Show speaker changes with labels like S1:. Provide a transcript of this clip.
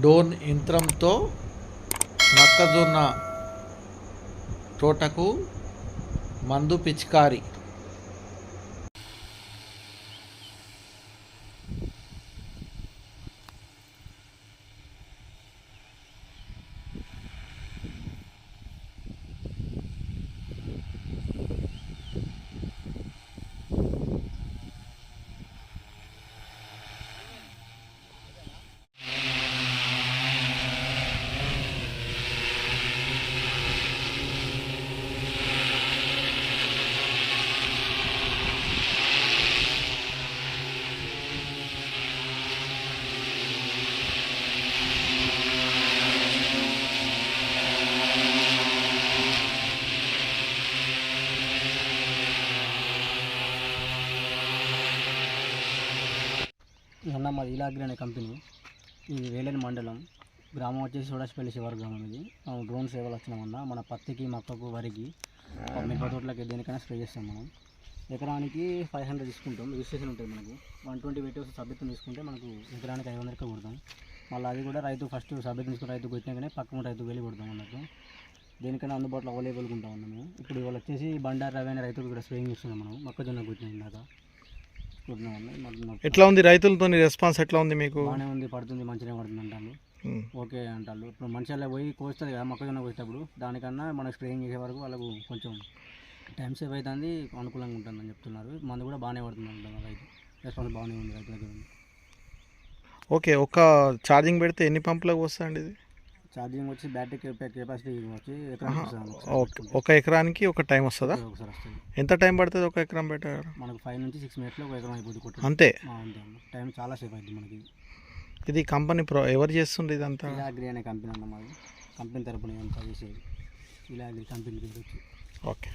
S1: Drone యంత్రంతో మొక్కజొన్న తోటకు మందు పిచికారీ.
S2: అన్న మాది ఇలాగ్రి అనే కంపెనీ. ఇది వేలేని మండలం, గ్రామం వచ్చేసి సోడాసిపల్లి శివారు గ్రామం. ఇది మనం డ్రోన్ సేవలు వచ్చినామన్నా మన పత్తికి, మక్కకు, వరికి, మిరప తోటలకి దేనికైనా స్ప్రే చేస్తాం. మనం ఎకరానికి 500 తీసుకుంటాం. రిజిస్ట్రేషన్ ఉంటుంది మనకు. 120 పెట్టి సబ్జెక్ట్ తీసుకుంటే మనకు ఎకరానికి 500 కొడతాం. మళ్ళీ అది కూడా రైతు ఫస్ట్ సబ్జెక్ట్ తీసుకుని రైతు కొట్టినాకనే పక్కన రైతుకు వెళ్ళి కొడతాం అన్నట్టు. దేనికైనా అందుబాటులో అవైలబుల్గా ఉంటాం అన్న మేము. ఇప్పుడు ఇవాళ వచ్చేసి బండారు రవి అనే రైతుకు కూడా స్ప్రేయింగ్ ఇస్తున్నాం. మనం మొక్కజొన్న కొట్టినాం ఇందాక.
S3: ఎట్లా ఉంది రైతులతో రెస్పాన్స్ ఎట్లా ఉంది మీకు?
S2: బాగానే ఉంది, పడుతుంది, మంచిగా పడుతుంది అంటారు. ఓకే అంటారు. ఇప్పుడు మనుషుల్లో పోయి కోస్తుంది కదా మొక్కజొన్న కోసేటప్పుడు, దానికన్నా మనం స్ప్రేయింగ్ చేసే వరకు వాళ్ళకు కొంచెం టైం సేవ్ అవుతుంది, అనుకూలంగా ఉంటుందని చెప్తున్నారు. మందు కూడా బాగానే పడుతుంది అంటున్నారు. రైతు రెస్పాన్స్ బాగానే ఉంది రైతు దగ్గర ఉంది.
S3: ఓకే, ఒక ఛార్జింగ్ పెడితే ఎన్ని పంపులకు వస్తుందండి ఇది?
S2: ఛార్జింగ్ వచ్చి బ్యాటరీ కెపాసిటీ వచ్చి
S3: ఓకే, ఒక ఎకరానికి ఒక టైం వస్తుందా?
S2: ఒకసారి వస్తుంది.
S3: ఎంత టైం పడుతుంది ఒక ఎకరం పెట్టారు?
S2: మనకు 5 నుంచి 6 మినిట్స్లో ఒక ఎకరం అయిపోతుంది.
S3: అంతే?
S2: అంతే, టైం చాలా సేఫ్ అవుతుంది మనకి.
S3: ఇది కంపెనీ ఎవరు చేస్తుండే ఇదంతా?
S2: ఇలాగ్రి అనే కంపెనీ అన్న మాది. కంపెనీ తరపున అంతా చేసేది ఇలాగ్రి కంపెనీ పేరు వచ్చి.
S3: ఓకే.